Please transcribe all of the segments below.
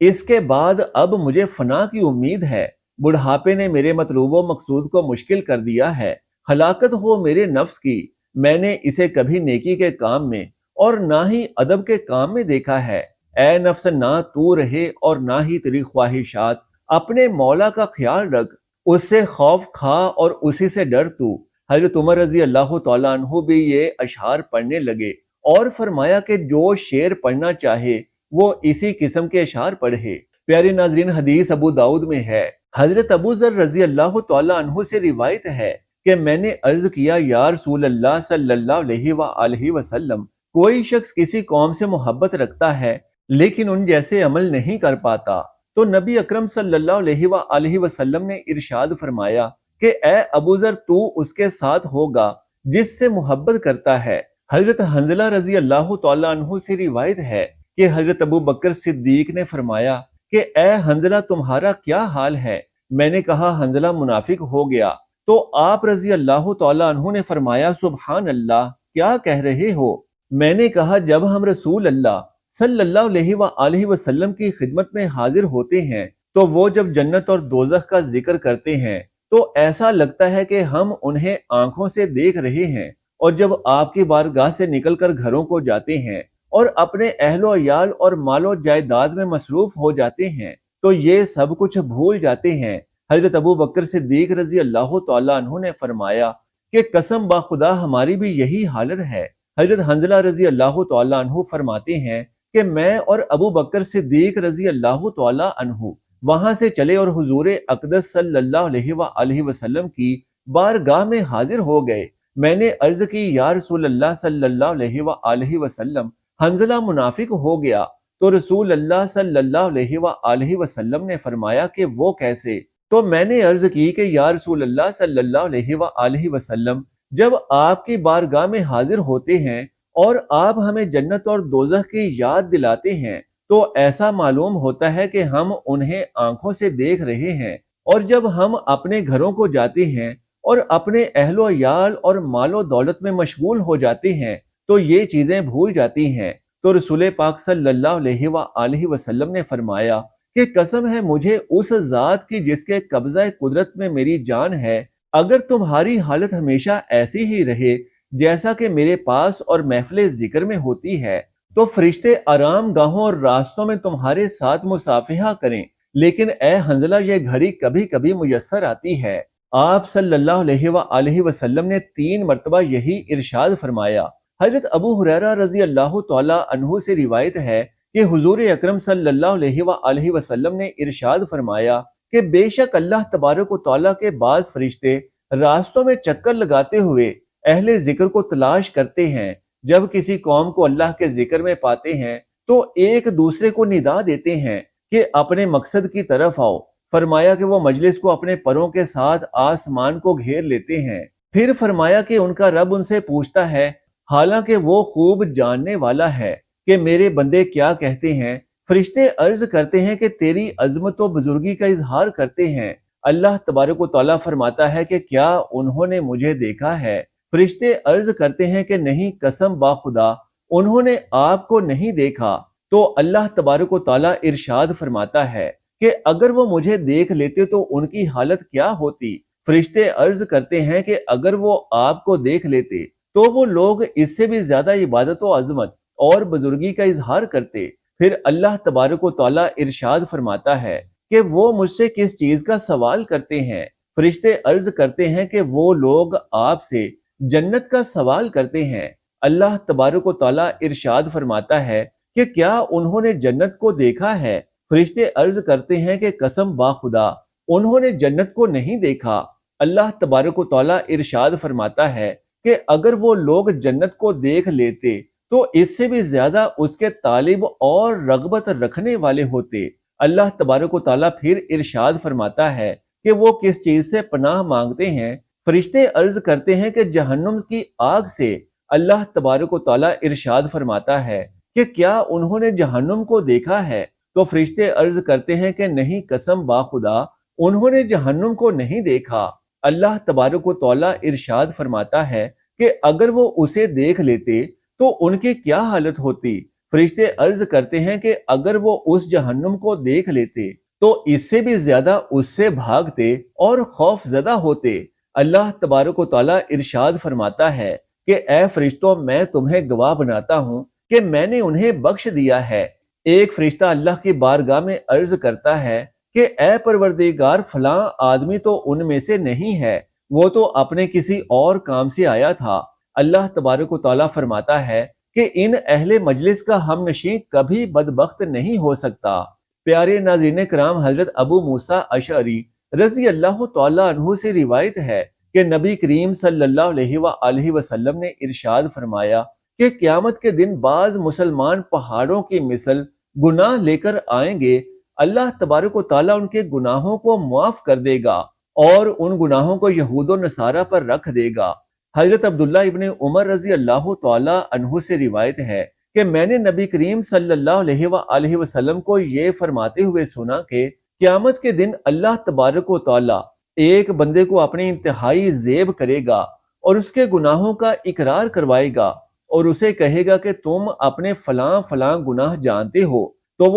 اس کے بعد اب مجھے فنا کی امید ہے۔ بڑھاپے نے میرے مطلوب و مقصود کو مشکل کر دیا ہے۔ ہلاکت ہو میرے نفس کی، میں نے اسے کبھی نیکی کے کام میں اور نہ ہی ادب کے کام میں دیکھا ہے۔ اے نفس، نہ تو رہے اور نہ ہی تیری خواہشات، اپنے مولا کا خیال رکھ، اس سے خوف کھا اور اسی سے ڈر تو۔ حضرت عمر رضی اللہ تعالیٰ عنہ بھی یہ اشعار پڑھنے لگے اور فرمایا کہ جو شعر پڑھنا چاہے وہ اسی قسم کے اشعار پڑھے۔ پیارے ناظرین، حدیث ابو داؤد میں ہے، حضرت ابو ذر رضی اللہ تعالیٰ عنہ سے روایت ہے کہ میں نے عرض کیا، یا رسول اللہ صلی اللہ علیہ وآلہ وسلم، کوئی شخص کسی قوم سے محبت رکھتا ہے لیکن ان جیسے عمل نہیں کر پاتا، تو نبی اکرم صلی اللہ علیہ وآلہ وسلم نے ارشاد فرمایا کہ اے ابو ذر، تو اس کے ساتھ ہوگا جس سے محبت کرتا ہے۔ حضرت حنظلہ رضی اللہ تعالیٰ عنہ سے روایت ہے کہ حضرت ابو بکر صدیق نے فرمایا کہ اے حنظلہ، تمہارا کیا حال ہے؟ میں نے کہا حنظلہ منافق ہو گیا، تو آپ رضی اللہ تعالیٰ عنہ نے فرمایا سبحان اللہ، کیا کہہ رہے ہو؟ میں نے کہا جب ہم رسول اللہ صلی اللہ علیہ وآلہ وسلم کی خدمت میں حاضر ہوتے ہیں تو وہ جب جنت اور دوزخ کا ذکر کرتے ہیں تو ایسا لگتا ہے کہ ہم انہیں آنکھوں سے دیکھ رہے ہیں، اور جب آپ کی بارگاہ سے نکل کر گھروں کو جاتے ہیں اور اپنے اہل و عیال اور مال و جائیداد میں مصروف ہو جاتے ہیں تو یہ سب کچھ بھول جاتے ہیں۔ حضرت ابو بکر صدیق رضی اللہ تعالیٰ عنہ نے فرمایا کہ قسم باخدا ہماری بھی یہی حالت ہے۔ حضرت حنظلہ رضی اللہ تعالیٰ عنہ فرماتے ہیں کہ میں اور ابو بکر صدیق رضی اللہ تعالیٰ عنہ وہاں سے چلے اور حضور اقدس صلی اللہ علیہ وآلہ وسلم کی بارگاہ میں حاضر ہو گئے۔ میں نے عرض کی، یا رسول اللہ صلی اللہ علیہ وآلہ وسلم، حنظلہ منافق ہو گیا۔ تو رسول اللہ صلی اللہ علیہ وآلہ وسلم نے فرمایا کہ وہ کیسے؟ تو میں نے عرض کی کہ یا رسول اللہ صلی اللہ علیہ وآلہ وسلم، جب آپ کی بارگاہ میں حاضر ہوتے ہیں اور آپ ہمیں جنت اور دوزخ کی یاد دلاتے ہیں تو ایسا معلوم ہوتا ہے کہ ہم انہیں آنکھوں سے دیکھ رہے ہیں، اور جب ہم اپنے گھروں کو جاتے ہیں اور اپنے اہل و عیال اور مال و دولت میں مشغول ہو جاتے ہیں تو یہ چیزیں بھول جاتی ہیں۔ تو رسول پاک صلی اللہ علیہ وآلہ وسلم نے فرمایا کہ قسم ہے مجھے اس ذات کی جس کے قبضہ قدرت میں میری جان ہے، اگر تمہاری حالت ہمیشہ ایسی ہی رہے جیسا کہ میرے پاس اور محفل ذکر میں ہوتی ہے تو فرشتے آرام گاہوں اور راستوں میں تمہارے ساتھ مصافحہ کریں، لیکن اے حنظلہ یہ گھڑی کبھی کبھی میسر آتی ہے۔ آپ صلی اللہ علیہ وآلہ وسلم نے 3 مرتبہ یہی ارشاد فرمایا۔ حضرت ابو ہریرہ رضی اللہ تعالیٰ عنہ سے روایت ہے کہ حضور اکرم صلی اللہ علیہ وآلہ وسلم نے ارشاد فرمایا کہ بے شک اللہ تبارک و تعالیٰ کے بعض فرشتے راستوں میں چکر لگاتے ہوئے اہل ذکر کو تلاش کرتے ہیں، جب کسی قوم کو اللہ کے ذکر میں پاتے ہیں تو ایک دوسرے کو ندا دیتے ہیں کہ اپنے مقصد کی طرف آؤ۔ فرمایا کہ وہ مجلس کو اپنے پروں کے ساتھ آسمان کو گھیر لیتے ہیں، پھر فرمایا کہ ان کا رب ان سے پوچھتا ہے، حالانکہ وہ خوب جاننے والا ہے، کہ میرے بندے کیا کہتے ہیں؟ فرشتے عرض کرتے ہیں کہ تیری عظمت و بزرگی کا اظہار کرتے ہیں۔ اللہ تبارک و تعالیٰ فرماتا ہے کہ کیا انہوں نے مجھے دیکھا ہے؟ فرشتے عرض کرتے ہیں کہ نہیں، قسم باخدا انہوں نے آپ کو نہیں دیکھا۔ تو اللہ تبارک و تعالیٰ ارشاد فرماتا ہے کہ اگر وہ مجھے دیکھ لیتے تو ان کی حالت کیا ہوتی؟ فرشتے عرض کرتے ہیں کہ اگر وہ آپ کو دیکھ لیتے تو وہ لوگ اس سے بھی زیادہ عبادت و عظمت اور بزرگی کا اظہار کرتے۔ پھر اللہ تبارک و تعالیٰ ارشاد فرماتا ہے کہ وہ مجھ سے کس چیز کا سوال کرتے ہیں؟ فرشتے عرض کرتے ہیں کہ وہ لوگ آپ سے جنت کا سوال کرتے ہیں۔ اللہ تبارک و تعالیٰ ارشاد فرماتا ہے کہ کیا انہوں نے جنت کو دیکھا ہے؟ فرشتے عرض کرتے ہیں کہ قسم باخدا انہوں نے جنت کو نہیں دیکھا۔ اللہ تبارک و تعالیٰ ارشاد فرماتا ہے کہ اگر وہ لوگ جنت کو دیکھ لیتے تو اس سے بھی زیادہ اس کے طالب اور رغبت رکھنے والے ہوتے۔ اللہ تبارک و تعالیٰ پھر ارشاد فرماتا ہے کہ وہ کس چیز سے پناہ مانگتے ہیں؟ فرشتے عرض کرتے ہیں کہ جہنم کی آگ سے۔ اللہ تبارک و تعالیٰ ارشاد فرماتا ہے کہ کیا انہوں نے جہنم کو دیکھا ہے؟ تو فرشتے عرض کرتے ہیں کہ نہیں، قسم باخدا انہوں نے جہنم کو نہیں دیکھا۔ اللہ تبارک و تعالیٰ ارشاد فرماتا ہے کہ اگر وہ اسے دیکھ لیتے تو ان کی کیا حالت ہوتی؟ فرشتے عرض کرتے ہیں کہ اگر وہ اس جہنم کو دیکھ لیتے تو اس سے بھی زیادہ اس سے بھاگتے اور خوف زدہ ہوتے۔ اللہ تبارک و تعالیٰ ارشاد فرماتا ہے کہ اے فرشتوں، میں تمہیں گواہ بناتا ہوں کہ میں نے انہیں بخش دیا ہے۔ ایک فرشتہ اللہ کی بارگاہ میں عرض کرتا ہے کہ اے پروردگار، فلاں آدمی تو ان میں سے نہیں ہے، وہ تو اپنے کسی اور کام سے آیا تھا۔ اللہ تبارک و تعالیٰ فرماتا ہے کہ ان اہل مجلس کا ہم نشیں کبھی بدبخت نہیں ہو سکتا۔ پیارے ناظرین کرام، حضرت ابو موسیٰ اشعری رضی اللہ تعالیٰ عنہ سے روایت ہے کہ نبی کریم صلی اللہ علیہ وآلہ وسلم نے ارشاد فرمایا کہ قیامت کے دن بعض مسلمان پہاڑوں کی مثل گناہ لے کر آئیں گے، اللہ تبارک و تعالیٰ ان کے گناہوں کو معاف کر دے گا اور ان گناہوں کو یہود و نصارہ پر رکھ دے گا۔ حضرت عبداللہ ابن عمر رضی اللہ تعالی عنہ سے روایت ہے کہ میں نے نبی کریم صلی اللہ علیہ وآلہ وسلم کو یہ فرماتے ہوئے سنا کہ قیامت کے دن اللہ تبارک و تعالی ایک بندے کو اپنی انتہائی زیب کرے گا اور اس کے گناہوں کا اقرار کروائے گا اور اسے کہے گا کہ تم اپنے فلاں فلاں گناہ جانتے ہو، تو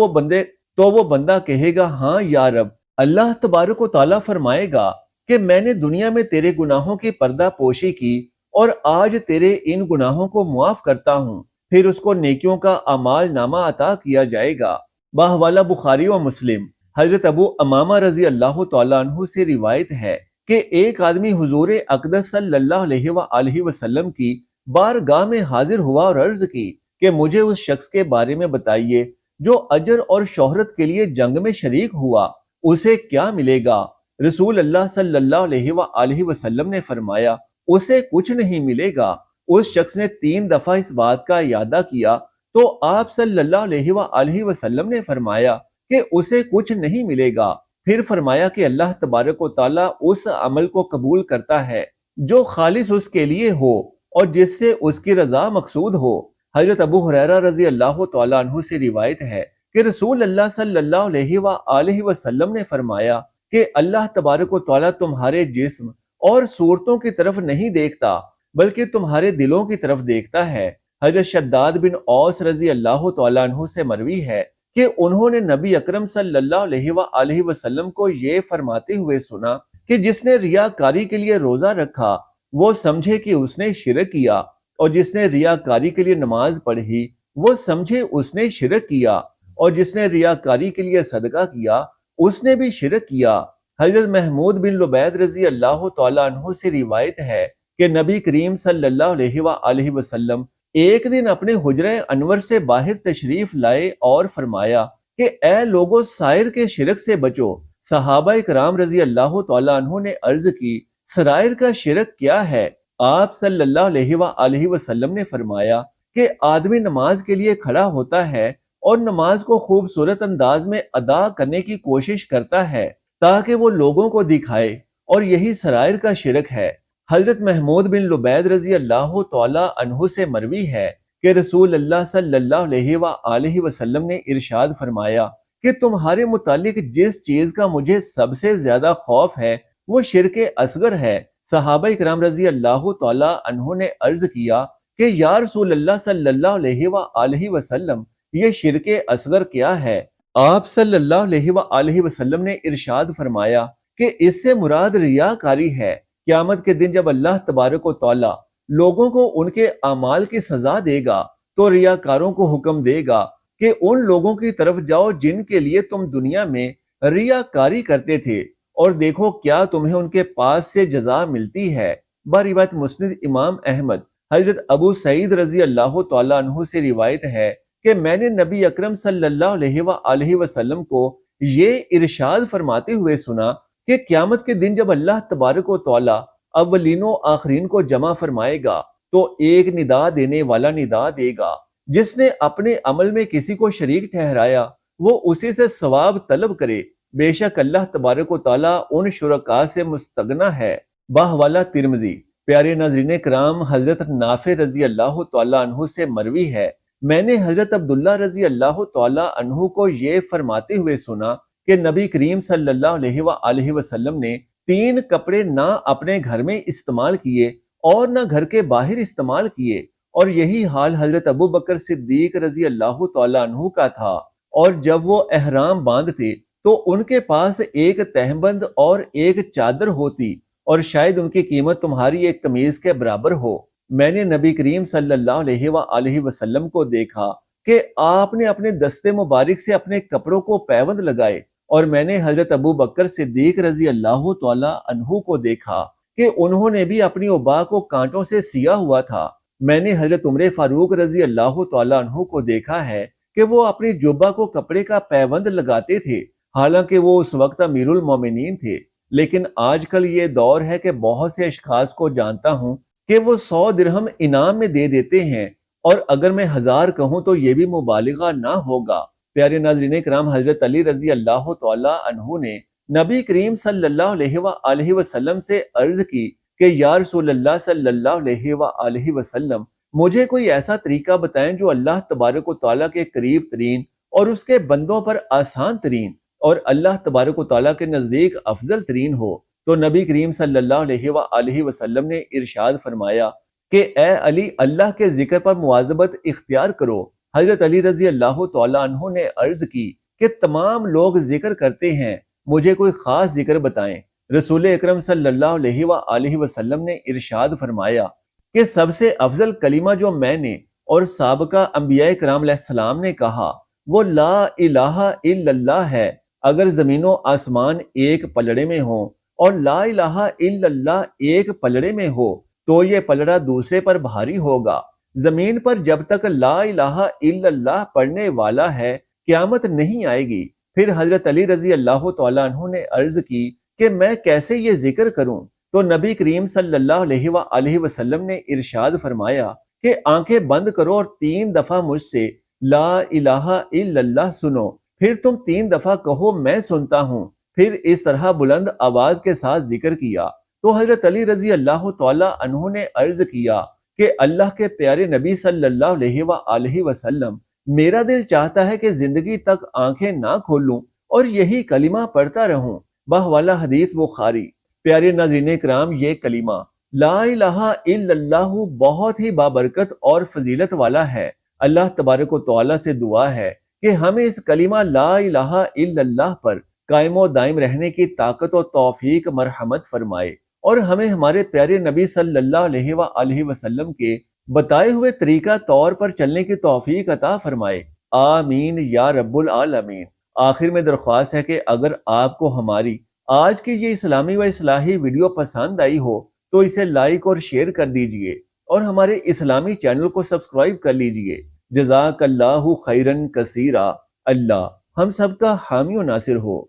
وہ بندہ کہے گا ہاں یا رب۔ اللہ تبارک و تعالیٰ فرمائے گا کہ میں نے دنیا میں تیرے گناہوں کی پردہ پوشی کی اور آج تیرے ان گناہوں کو معاف کرتا ہوں۔ پھر اس کو نیکیوں کا اعمال نامہ عطا کیا جائے گا۔ باہوالا بخاری و مسلم حضرت ابو امامہ رضی اللہ تعالیٰ عنہ سے روایت ہے کہ ایک آدمی حضور اقدس صلی اللہ علیہ وآلہ وسلم کی بارگاہ میں حاضر ہوا اور عرض کی کہ مجھے اس شخص کے بارے میں بتائیے جو اجر اور شہرت کے لیے جنگ میں شریک ہوا، اسے کیا ملے گا؟ رسول اللہ صلی اللہ علیہ وآلہ وسلم نے فرمایا اسے کچھ نہیں ملے گا۔ اس شخص نے 3 دفعہ اس بات کا اعادہ کیا تو آپ صلی اللہ علیہ وآلہ وسلم نے فرمایا کہ اسے کچھ نہیں ملے گا۔ پھر فرمایا کہ اللہ تبارک و تعالیٰ اس عمل کو قبول کرتا ہے جو خالص اس کے لیے ہو اور جس سے اس کی رضا مقصود ہو۔ حضرت ابو ہریرہ رضی اللہ تعالیٰ عنہ سے روایت ہے کہ رسول اللہ صلی اللہ علیہ وآلہ وسلم نے فرمایا کہ اللہ تبارک و تعالیٰ تمہارے جسم اور صورتوں کی طرف نہیں دیکھتا بلکہ تمہارے دلوں کی طرف دیکھتا ہے۔ حضرت شداد بن اوس رضی اللہ تعالیٰ عنہ سے مروی ہے کہ انہوں نے نبی اکرم صلی اللہ علیہ وآلہ وسلم کو یہ فرماتے ہوئے سنا کہ جس نے ریاکاری کے لیے روزہ رکھا وہ سمجھے کہ اس نے شرک کیا، اور جس نے ریاکاری کے لیے نماز پڑھی وہ سمجھے اس نے شرک کیا، اور جس نے ریاکاری کے لیے صدقہ کیا اس نے بھی شرک کیا۔ حضرت محمود بن لبید رضی اللہ تعالیٰ عنہ سے روایت ہے کہ نبی کریم صلی اللہ علیہ وآلہ وسلم ایک دن اپنے حجرہ انور سے باہر تشریف لائے اور فرمایا کہ اے لوگو، سائر کے شرک سے بچو۔ صحابہ کرام رضی اللہ تعالیٰ عنہ نے عرض کی سرائر کا شرک کیا ہے؟ آپ صلی اللہ علیہ وآلہ وسلم نے فرمایا کہ آدمی نماز کے لیے کھڑا ہوتا ہے اور نماز کو خوبصورت انداز میں ادا کرنے کی کوشش کرتا ہے تاکہ وہ لوگوں کو دکھائے، اور یہی سرائر کا شرک ہے۔ حضرت محمود بن لبید رضی اللہ تعالی عنہ سے مروی ہے کہ رسول اللہ صلی اللہ علیہ وآلہ وسلم نے ارشاد فرمایا کہ تمہارے متعلق جس چیز کا مجھے سب سے زیادہ خوف ہے وہ شرک اصغر ہے۔ صحابہ کرام رضی اللہ تعالی عنہ نے عرض کیا کہ یا رسول اللہ صلی اللہ علیہ وآلہ وسلم، یہ شرک اصغر کیا ہے؟ آپ صلی اللہ علیہ وآلہ وسلم نے ارشاد فرمایا کہ اس سے مراد ریاکاری ہے۔ قیامت کے دن جب اللہ تبارک و تعالی لوگوں کو ان کے اعمال کی سزا دے گا تو ریاکاروں کو حکم دے گا کہ ان لوگوں کی طرف جاؤ جن کے لیے تم دنیا میں ریاکاری کرتے تھے، اور دیکھو کیا تمہیں ان کے پاس سے جزا ملتی ہے۔ بروایت مسند امام احمد حضرت ابو سعید رضی اللہ تعالیٰ عنہ سے روایت ہے کہ میں نے نبی اکرم صلی اللہ علیہ وآلہ وسلم کو یہ ارشاد فرماتے ہوئے سنا کہ قیامت کے دن جب اللہ تبارک و تعالیٰ اولین و آخرین کو جمع فرمائے گا تو ایک ندا دینے والا ندا دے گا، جس نے اپنے عمل میں کسی کو شریک ٹھہرایا وہ اسی سے ثواب طلب کرے، بے شک اللہ تبارک و تعالیٰ ان شرکاء سے مستغنا ہے۔ باہوالا ترمذی۔ پیارے ناظرین کرام، حضرت نافع رضی اللہ تعالیٰ عنہ سے مروی ہے میں نے حضرت عبداللہ رضی اللہ تعالیٰ عنہ کو یہ فرماتے ہوئے سنا کہ نبی کریم صلی اللہ علیہ وآلہ وسلم نے 3 کپڑے نہ اپنے گھر میں استعمال کیے اور نہ گھر کے باہر استعمال کیے، اور یہی حال حضرت ابو بکر صدیق رضی اللہ تعالیٰ عنہ کا تھا، اور جب وہ احرام باندھتے تو ان کے پاس ایک تہبند اور ایک چادر ہوتی، اور شاید ان کی قیمت تمہاری ایک قمیض کے برابر ہو۔ میں نے نبی کریم صلی اللہ علیہ وآلہ وسلم کو دیکھا کہ آپ نے اپنے دستے مبارک سے اپنے کپڑوں کو پیوند لگائے، اور میں نے حضرت ابو بکر صدیق رضی اللہ تعالی عنہ کو دیکھا کہ انہوں نے بھی اپنی ابا کو کانٹوں سے سیا ہوا تھا۔ میں نے حضرت عمر فاروق رضی اللہ تعالی عنہ کو دیکھا ہے کہ وہ اپنی جبہ کو کپڑے کا پیوند لگاتے تھے، حالانکہ وہ اس وقت امیر المومنین تھے۔ لیکن آج کل یہ دور ہے کہ بہت سے اشخاص کو جانتا ہوں کہ وہ 100 درہم انعام میں دے دیتے ہیں، اور اگر میں 1000 کہوں تو یہ بھی مبالغہ نہ ہوگا۔ پیارے ناظرین کرام، حضرت علی رضی اللہ تعالی عنہ نے نبی کریم صلی اللہ علیہ وآلہ وسلم سے عرض کی کہ یا رسول اللہ صلی اللہ علیہ وآلہ وسلم، مجھے کوئی ایسا طریقہ بتائیں جو اللہ تبارک و تعالیٰ کے قریب ترین اور اس کے بندوں پر آسان ترین اور اللہ تبارک و تعالیٰ کے نزدیک افضل ترین ہو۔ تو نبی کریم صلی اللہ علیہ وآلہ وسلم نے ارشاد فرمایا کہ اے علی، اللہ کے ذکر پر مواظبت اختیار کرو۔ حضرت علی رضی اللہ تعالیٰ عنہ نے عرض کی کہ تمام لوگ ذکر کرتے ہیں، مجھے کوئی خاص ذکر بتائیں۔ رسول اکرم صلی اللہ علیہ وآلہ وسلم نے ارشاد فرمایا کہ سب سے افضل کلمہ جو میں نے اور سابقہ انبیاء کرام علیہ السلام نے کہا وہ لا الہ الا اللہ ہے۔ اگر زمین و آسمان ایک پلڑے میں ہوں اور لا الہ الا اللہ ایک پلڑے میں ہو تو یہ پلڑا دوسرے پر بھاری ہوگا۔ زمین پر جب تک لا الہ الا اللہ پڑھنے والا ہے قیامت نہیں آئے گی۔ پھر حضرت علی رضی اللہ تعالیٰ عنہ نے عرض کی کہ میں کیسے یہ ذکر کروں؟ تو نبی کریم صلی اللہ علیہ وآلہ وسلم نے ارشاد فرمایا کہ آنکھیں بند کرو اور 3 دفعہ مجھ سے لا الہ الا اللہ سنو، پھر تم 3 دفعہ کہو میں سنتا ہوں، پھر اس طرح بلند آواز کے ساتھ ذکر کیا۔ تو حضرت علی رضی اللہ تعالیٰ عنہ نے عرض کیا کہ اللہ کے پیارے نبی صلی اللہ علیہ وآلہ وسلم، میرا دل چاہتا ہے کہ زندگی تک آنکھیں نہ کھولوں اور یہی کلمہ پڑھتا رہوں۔ بہوالا حدیث بخاری۔ پیارے ناظرین کرام، یہ کلمہ لا الہ الا اللہ بہت ہی بابرکت اور فضیلت والا ہے۔ اللہ تبارک و تعالیٰ سے دعا ہے کہ ہمیں اس کلمہ لا الہ الا اللہ پر قائم و دائم رہنے کی طاقت و توفیق مرحمت فرمائے، اور ہمیں ہمارے پیارے نبی صلی اللہ علیہ وآلہ وسلم کے بتائے ہوئے طریقہ طور پر چلنے کی توفیق عطا فرمائے۔ آمین یا رب العالمین۔ آخر میں درخواست ہے کہ اگر آپ کو ہماری آج کی یہ اسلامی و اصلاحی ویڈیو پسند آئی ہو تو اسے لائک اور شیئر کر دیجئے، اور ہمارے اسلامی چینل کو سبسکرائب کر لیجئے۔ جزاک اللہ خیرن کثیرا۔ اللہ ہم سب کا حامی و ناصر ہو۔